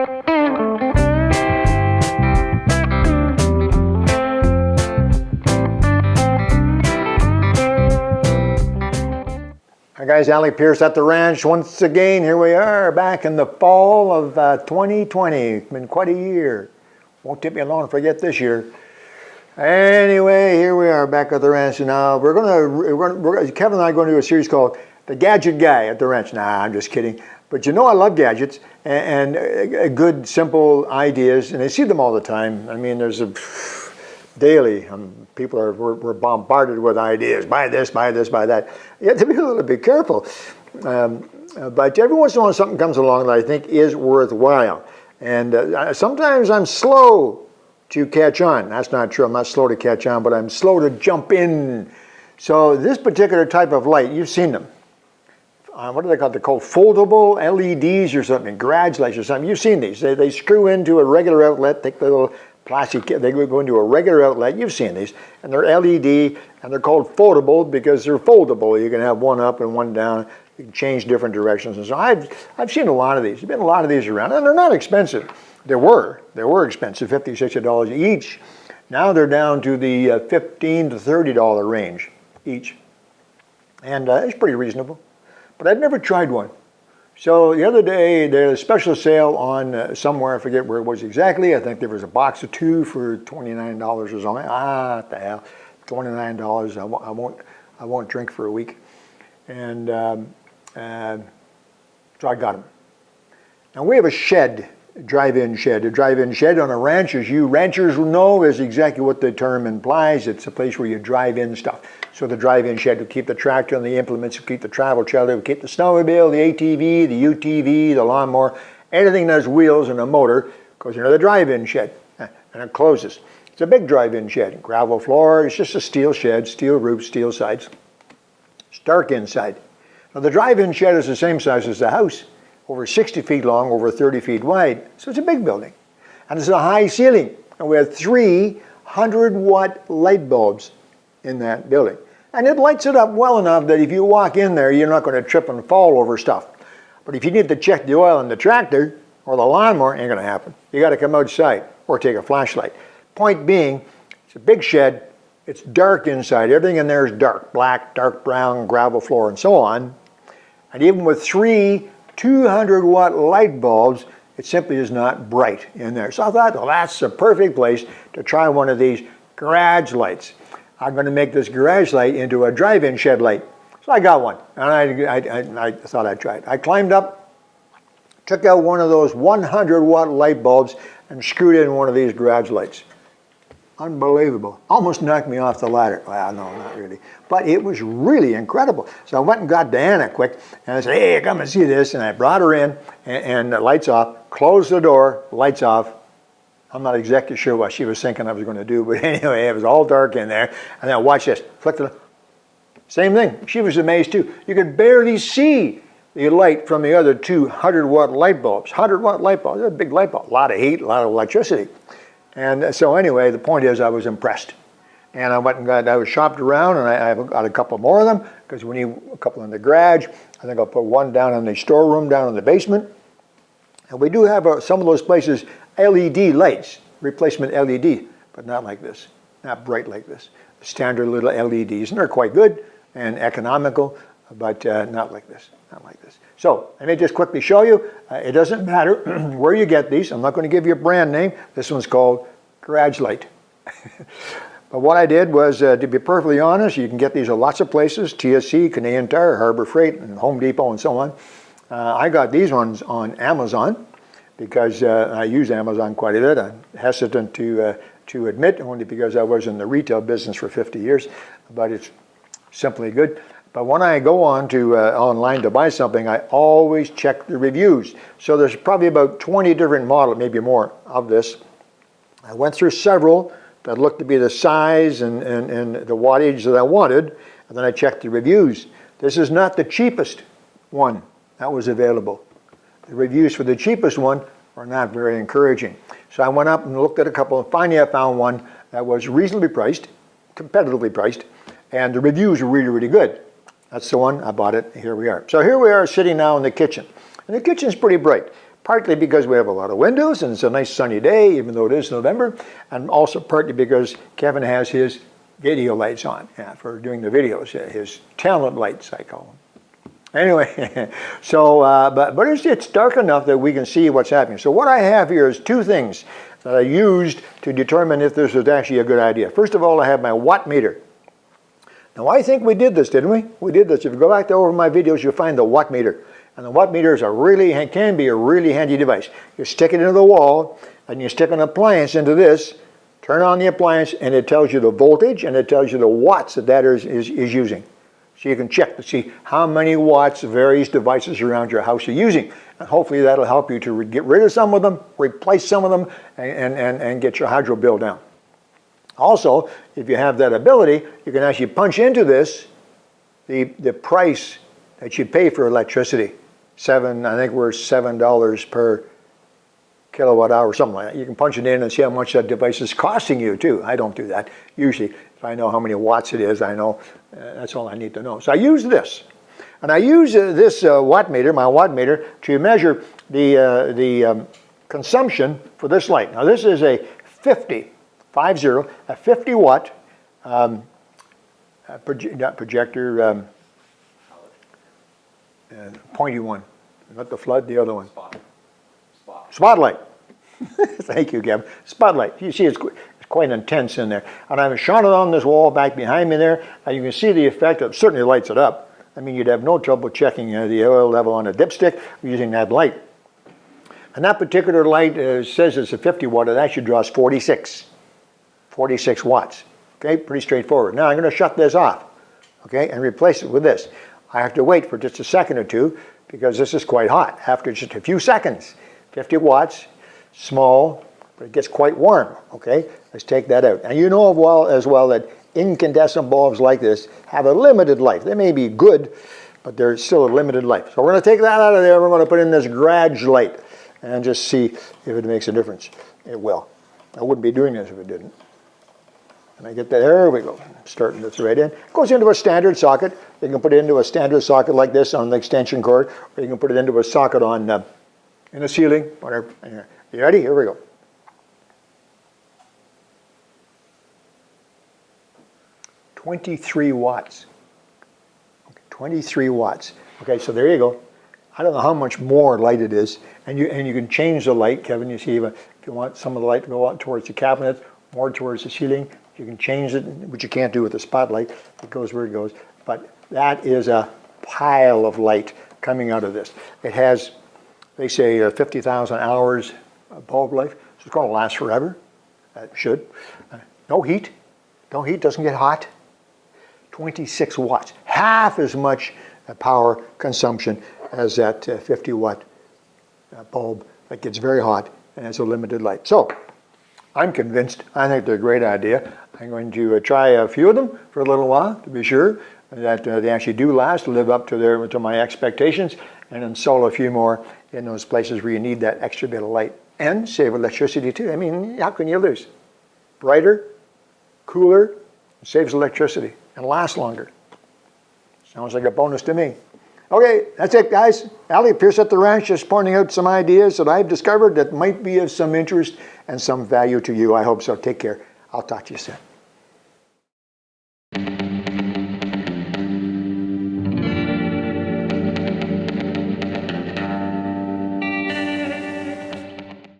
Hi guys, Alec, Peirce at the ranch once again. Here we are back in the fall of 2020. It's been quite a year. Won't take me long to forget this year. Anyway, here we are back at the ranch now. Kevin and I are going to do a series called The Gadget Guy at the Ranch. Nah, I'm just kidding. But you know I love gadgets and good, simple ideas, and I see them all the time. I mean, there's daily, we're bombarded with ideas. Buy this, buy this, buy that. You have to be a little bit careful. But every once in a while something comes along that I think is worthwhile. And sometimes I'm slow to catch on. That's not true. I'm not slow to catch on, but I'm slow to jump in. So this particular type of light, you've seen them. What do they call it? They're called foldable LEDs or something, garage lights or something. You've seen these. They screw into a regular outlet, take the little plastic, they go into a regular outlet. You've seen these, and they're LED, and they're called foldable because they're foldable. You can have one up and one down. You can change different directions. And so I've seen a lot of these. There's been a lot of these around, and they're not expensive. They were expensive, $50, $60 each. Now they're down to the $15 to $30 range each, and it's pretty reasonable. But I'd never tried one. So the other day, there's a special sale on somewhere, I forget where it was exactly. I think there was a box of 2 for $29 or something. What the hell, $29, I won't drink for a week. And so I got them. Now we have a shed, a drive-in shed. A drive-in shed on a ranch, as you ranchers will know, is exactly what the term implies. It's a place where you drive in stuff. So the drive-in shed will keep the tractor and the implements, will keep the travel trailer, will keep the snowmobile, the ATV, the UTV, the lawnmower, anything that has wheels and a motor goes into the drive-in shed, and it closes. It's a big drive-in shed, gravel floor. It's just a steel shed, steel roof, steel sides. It's dark inside. Now the drive-in shed is the same size as the house, over 60 feet long, over 30 feet wide. So it's a big building, and it's a high ceiling. And we have 300-watt light bulbs in that building. And it lights it up well enough that if you walk in there, you're not going to trip and fall over stuff. But if you need to check the oil in the tractor or the lawnmower, it ain't going to happen. You got to come outside or take a flashlight. Point being, it's a big shed. It's dark inside. Everything in there is dark, black, dark brown, gravel floor, and so on. And even with 3 200-watt light bulbs, it simply is not bright in there. So I thought, well, that's a perfect place to try one of these garage lights. I'm going to make this garage light into a drive-in shed light. So I got one, and I thought I'd try it. I climbed up, took out one of those 100-watt light bulbs, and screwed in one of these garage lights. Unbelievable. Almost knocked me off the ladder. Well, no, not really. But it was really incredible. So I went and got Diana quick, and I said, hey, come and see this. And I brought her in, and the lights off, closed the door, lights off. I'm not exactly sure what she was thinking I was going to do, but anyway, it was all dark in there. And then watch this. Flick the same thing. She was amazed too. You could barely see the light from the other 200-watt light bulbs. 100-watt light bulbs. They're a big light bulb. A lot of heat, a lot of electricity. And so anyway, the point is I was impressed. And I went and I was shopped around, and I got a couple more of them, because we need a couple in the garage. I think I'll put one down in the storeroom down in the basement. And we do have some of those places LED lights, replacement LED, but not like this, not bright like this. Standard little LEDs, and they're quite good and economical, but not like this, not like this. So let me just quickly show you. It doesn't matter where you get these. I'm not going to give you a brand name. This one's called Garage Light. But what I did was, to be perfectly honest, you can get these at lots of places, TSC, Canadian Tire, Harbor Freight, and Home Depot, and so on. I got these ones on Amazon, because I use Amazon quite a bit. I'm hesitant to admit, only because I was in the retail business for 50 years, but it's simply good. But when I go on to online to buy something, I always check the reviews. So there's probably about 20 different models, maybe more, of this. I went through several that looked to be the size and the wattage that I wanted, and then I checked the reviews. This is not the cheapest one that was available. The reviews for the cheapest one are not very encouraging. So I went up and looked at a couple, and finally I found one that was reasonably priced, competitively priced, and the reviews were really, really good. That's the one, I bought it, here we are. So here we are sitting now in the kitchen. And the kitchen's pretty bright, partly because we have a lot of windows and it's a nice sunny day, even though it is November, and also partly because Kevin has his video lights on for doing the videos, his talent lights, I call them. Anyway, so, but it's dark enough that we can see what's happening. So what I have here is two things that I used to determine if this was actually a good idea. First of all, I have my watt meter. Now, I think we did this, didn't we? We did this. If you go back to over my videos, you'll find the watt meter. And the watt meter is can be a really handy device. You stick it into the wall, and you stick an appliance into this, turn on the appliance, and it tells you the voltage, and it tells you the watts that is using. So you can check to see how many watts various devices around your house are using. And hopefully that'll help you to get rid of some of them, replace some of them, and get your hydro bill down. Also, if you have that ability, you can actually punch into this the price that you pay for electricity. I think we're $7 per kilowatt hour, something like that. You can punch it in and see how much that device is costing you too. I don't do that. Usually, if I know how many watts it is, I know that's all I need to know. So I use this. And I use this watt meter, my watt meter, to measure the consumption for this light. Now this is a 50 watt projector, pointy one, not the flood, the other one. Spotlight. Thank you, Gavin. Spotlight. You see, it's quite intense in there. And I've shone it on this wall back behind me there, and you can see the effect. It certainly lights it up. I mean, you'd have no trouble checking the oil level on a dipstick using that light. And that particular light says it's a 50 watt. It actually draws 46 watts. Okay, pretty straightforward. Now I'm going to shut this off, okay, and replace it with this. I have to wait for just a second or two because this is quite hot. After just a few seconds, 50 watts, small, but it gets quite warm, okay? Let's take that out. And you know as well that incandescent bulbs like this have a limited life. They may be good, but they're still a limited life. So we're going to take that out of there. We're going to put in this garage light and just see if it makes a difference. It will. I wouldn't be doing this if it didn't. And I get that, there we go, starting to thread in. It goes into a standard socket. You can put it into a standard socket like this on the extension cord, or you can put it into a socket on in the ceiling, whatever. You ready? Here we go. $23 watts. Okay, 23 watts. Okay, so there you go. I don't know how much more light it is, and you can change the light, Kevin. You see, if you want some of the light to go out towards the cabinet, more towards the ceiling, you can change it, which you can't do with the spotlight. It goes where it goes. But that is a pile of light coming out of this. It has, they say, 50,000 hours of bulb life, so it's going to last forever. It should. No heat. No heat, doesn't get hot. 26 watts, half as much power consumption as that 50 watt bulb that gets very hot and has a limited light. So I'm convinced. I think they're a great idea. I'm going to try a few of them for a little while to be sure that they actually do last, live up to my expectations, and install a few more in those places where you need that extra bit of light and save electricity too. I mean, how can you lose? Brighter, cooler, saves electricity and lasts longer. Sounds like a bonus to me. Okay, that's it, guys. Alec, Peirce at the Ranch, just pointing out some ideas that I've discovered that might be of some interest and some value to you. I hope so. Take care. I'll talk to you soon.